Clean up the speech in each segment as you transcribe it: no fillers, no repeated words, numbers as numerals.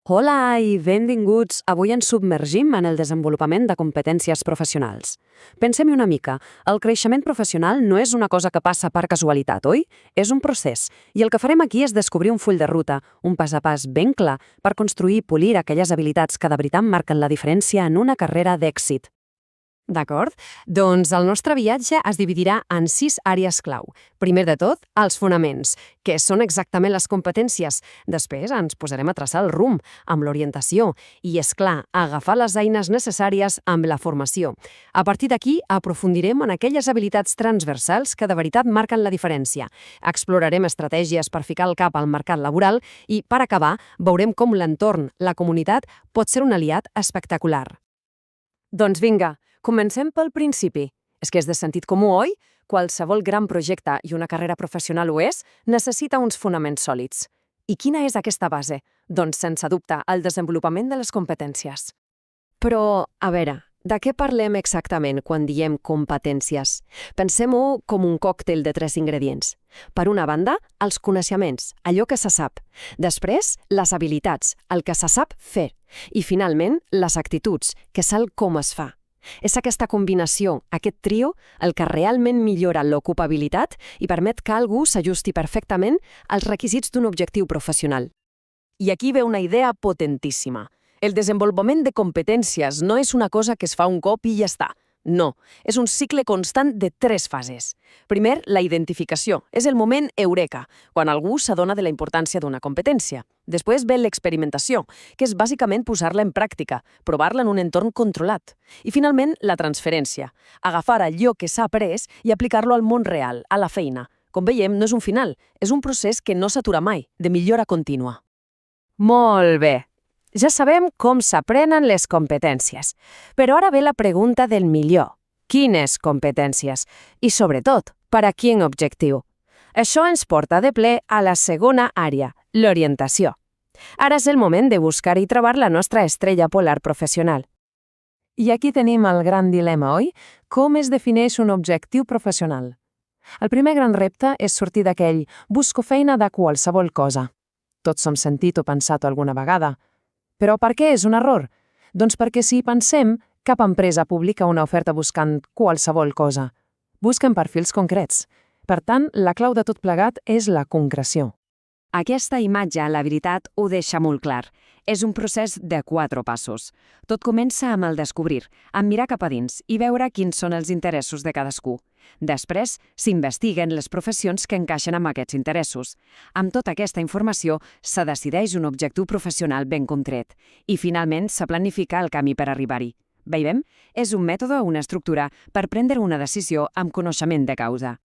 Hola i benvinguts. Avui ens submergim en el desenvolupament de competències professionals. Pensem-hi una mica. El creixement professional no és una cosa que passa per casualitat, oi? És un procés. I el que farem aquí és descobrir un full de ruta, un pas a pas ben clar, per construir i polir aquelles habilitats que de veritat marquen la diferència en una carrera d'èxit. D'acord? Doncs el nostre viatge es dividirà en 6 àrees clau. Primer de tot, els fonaments, que són exactament les competències. Després ens posarem a traçar el rumb, amb l'orientació. I, és clar, agafar les eines necessàries amb la formació. A partir d'aquí, aprofundirem en aquelles habilitats transversals que de veritat marquen la diferència. Explorarem estratègies per ficar el cap al mercat laboral i, per acabar, veurem com l'entorn, la comunitat, pot ser un aliat espectacular. Doncs vinga, comencem pel principi. És que és de sentit comú, oi? Qualsevol gran projecte, i una carrera professional ho és, necessita uns fonaments sòlids. I quina és aquesta base? Doncs, sense dubte, el desenvolupament de les competències. Però, a veure, de què parlem exactament quan diem competències? Pensem-ho com un còctel de 3 ingredients. Per una banda, els coneixements, allò que se sap. Després, les habilitats, el que se sap fer. I, finalment, les actituds, que és el com es fa. És aquesta combinació, aquest trio, el que realment millora l'ocupabilitat i permet que algú s'ajusti perfectament als requisits d'un objectiu professional. I aquí ve una idea potentíssima. El desenvolupament de competències no és una cosa que es fa un cop i ja està. No, és un cicle constant de 3 fases. Primer, la identificació. És el moment eureka, quan algú s'adona de la importància d'una competència. Després ve l'experimentació, que és bàsicament posar-la en pràctica, provar-la en un entorn controlat. I finalment, la transferència. Agafar allò que s'ha après i aplicar-lo al món real, a la feina. Com veiem, no és un final, és un procés que no s'atura mai, de millora contínua. Molt bé. Ja sabem com s'aprenen les competències, però ara ve la pregunta del millor. Quines competències? I, sobretot, per a quin objectiu? Això ens porta de ple a la segona àrea, l'orientació. Ara és el moment de buscar i trobar la nostra estrella polar professional. I aquí tenim el gran dilema, oi? Com es defineix un objectiu professional? El primer gran repte és sortir d'aquell «busco feina de qualsevol cosa». Tots hem sentit o pensat alguna vegada. Però per què és un error? Doncs perquè si hi pensem, cap empresa publica una oferta buscant qualsevol cosa. Busquen perfils concrets. Per tant, la clau de tot plegat és la concreció. Aquesta imatge, la veritat, ho deixa molt clar. És un procés de 4 passos. Tot comença amb el descobrir, amb mirar cap a dins i veure quins són els interessos de cadascú. Després, s'investiguen les professions que encaixen amb aquests interessos. Amb tota aquesta informació, se decideix un objectiu professional ben concret. I, finalment, se planifica el camí per arribar-hi. Veiem? És un mètode o una estructura per prendre una decisió amb coneixement de causa.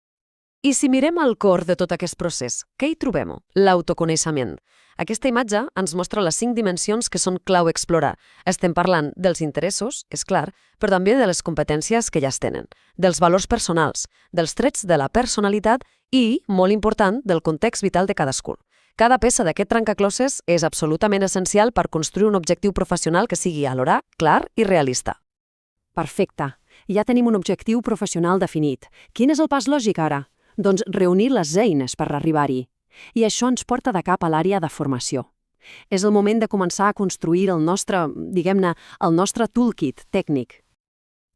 I si mirem el cor de tot aquest procés, què hi trobem? L'autoconeixement. Aquesta imatge ens mostra les 5 dimensions que són clau explorar. Estem parlant dels interessos, és clar, però també de les competències que ja es tenen, dels valors personals, dels trets de la personalitat i, molt important, del context vital de cadascú. Cada peça d'aquest trencaclosses és absolutament essencial per construir un objectiu professional que sigui alhora clar i realista. Perfecte. Ja tenim un objectiu professional definit. Quin és el pas lògic ara? Doncs reunir les eines per arribar-hi. I això ens porta de cap a l'àrea de formació. És el moment de començar a construir el nostre, diguem-ne, el nostre toolkit tècnic.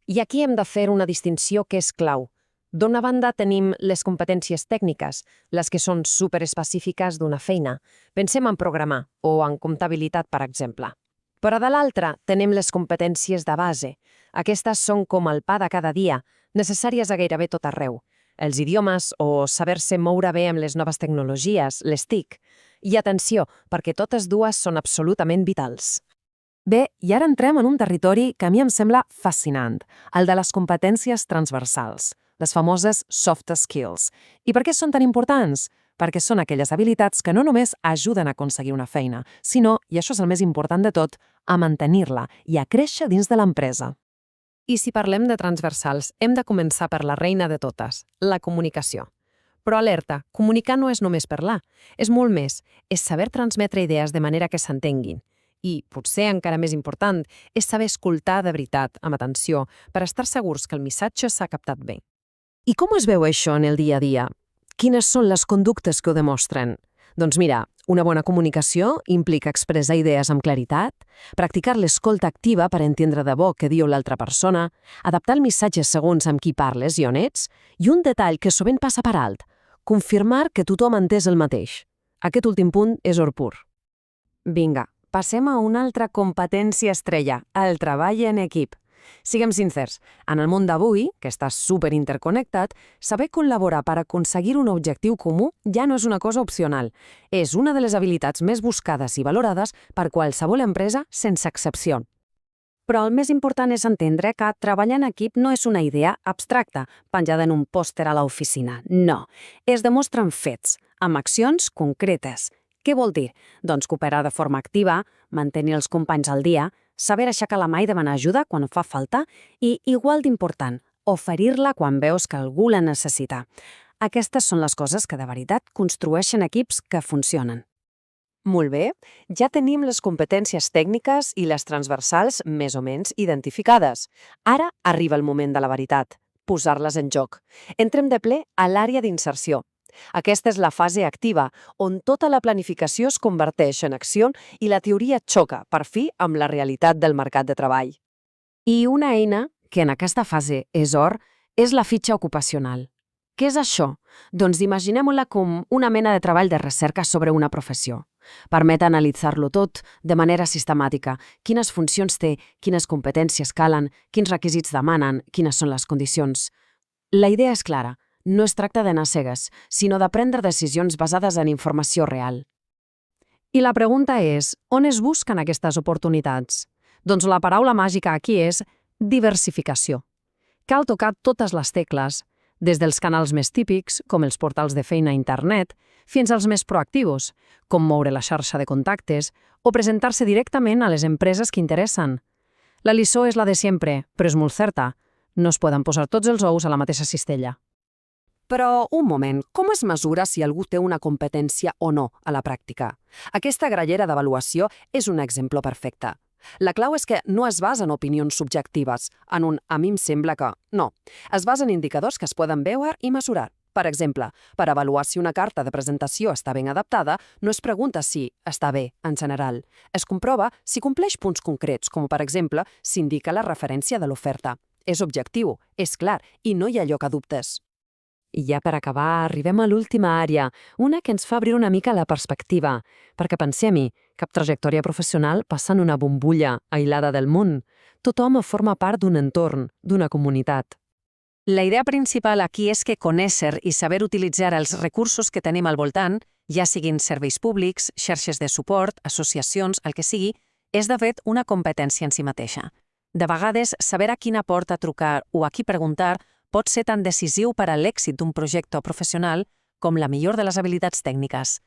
I aquí hem de fer una distinció que és clau. D'una banda tenim les competències tècniques, les que són superespecífiques d'una feina. Pensem en programar o en comptabilitat, per exemple. Però de l'altra tenim les competències de base. Aquestes són com el pa de cada dia, necessàries a gairebé tot arreu. Els idiomes o saber-se moure bé amb les noves tecnologies, les TIC. I atenció, perquè totes dues són absolutament vitals. Bé, i ara entrem en un territori que a mi em sembla fascinant, el de les competències transversals, les famoses soft skills. I per què són tan importants? Perquè són aquelles habilitats que no només ajuden a aconseguir una feina, sinó, i això és el més important de tot, a mantenir-la i a créixer dins de l'empresa. I si parlem de transversals, hem de començar per la reina de totes, la comunicació. Però alerta, comunicar no és només parlar, és molt més, és saber transmetre idees de manera que s'entenguin. I, potser encara més important, és saber escoltar de veritat, amb atenció, per estar segurs que el missatge s'ha captat bé. I com es veu això en el dia a dia? Quines són les conductes que ho demostren? Doncs mira, una bona comunicació implica expressar idees amb claritat, practicar l'escolta activa per entendre de bo què diu l'altra persona, adaptar el missatge segons amb qui parles i on ets, i un detall que sovint passa per alt, confirmar que tothom ha entès el mateix. Aquest últim punt és or pur. Vinga, passem a una altra competència estrella, el treball en equip. Siguem sincers, en el món d'avui, que està superinterconnectat, saber col·laborar per aconseguir un objectiu comú ja no és una cosa opcional. És una de les habilitats més buscades i valorades per qualsevol empresa sense excepció. Però el més important és entendre que treballar en equip no és una idea abstracta, penjada en un pòster a l'oficina. No, es demostra amb fets, amb accions concretes. Què vol dir? Doncs cooperar de forma activa, mantenir els companys al dia, saber aixecar la mà i demanar ajuda quan fa falta i, igual d'important, oferir-la quan veus que algú la necessita. Aquestes són les coses que de veritat construeixen equips que funcionen. Molt bé, ja tenim les competències tècniques i les transversals més o menys identificades. Ara arriba el moment de la veritat, posar-les en joc. Entrem de ple a l'àrea d'inserció. Aquesta és la fase activa, on tota la planificació es converteix en acció i la teoria xoca, per fi, amb la realitat del mercat de treball. I una eina, que en aquesta fase és or, és la fitxa ocupacional. Què és això? Doncs imaginem-la com una mena de treball de recerca sobre una professió. Permet analitzar-lo tot de manera sistemàtica. Quines funcions té, quines competències calen, quins requisits demanen, quines són les condicions. La idea és clara. No es tracta d'anar cegues, sinó de prendre decisions basades en informació real. I la pregunta és, on es busquen aquestes oportunitats? Doncs la paraula màgica aquí és diversificació. Cal tocar totes les tecles, des dels canals més típics, com els portals de feina a internet, fins als més proactius, com moure la xarxa de contactes o presentar-se directament a les empreses que interessen. La lliçó és la de sempre, però és molt certa. No es poden posar tots els ous a la mateixa cistella. Però, un moment, com es mesura si algú té una competència o no a la pràctica? Aquesta grallera d'avaluació és un exemple perfecte. La clau és que no es basa en opinions subjectives, en un "a mi em sembla que..." No, es basa en indicadors que es poden veure i mesurar. Per exemple, per avaluar si una carta de presentació està ben adaptada, no es pregunta si està bé, en general. Es comprova si compleix punts concrets, com per exemple, s'indica la referència de l'oferta. És objectiu, és clar, i no hi ha lloc a dubtes. I ja per acabar, arribem a l'última àrea, una que ens fa obrir una mica la perspectiva, perquè pensem-hi, cap trajectòria professional passa en una bombulla aïllada del món. Tothom forma part d'un entorn, d'una comunitat. La idea principal aquí és que conèixer i saber utilitzar els recursos que tenim al voltant, ja siguin serveis públics, xarxes de suport, associacions, el que sigui, és de fet una competència en si mateixa. De vegades, saber a quina porta trucar o a qui preguntar pot ser tan decisiu per a l'èxit d'un projecte professional com la millor de les habilitats tècniques.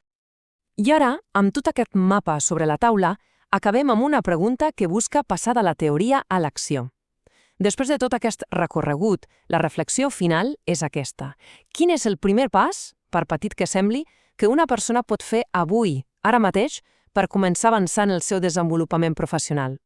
I ara, amb tot aquest mapa sobre la taula, acabem amb una pregunta que busca passar de la teoria a l'acció. Després de tot aquest recorregut, la reflexió final és aquesta. Quin és el primer pas, per petit que sembli, que una persona pot fer avui, ara mateix, per començar a avançar en el seu desenvolupament professional?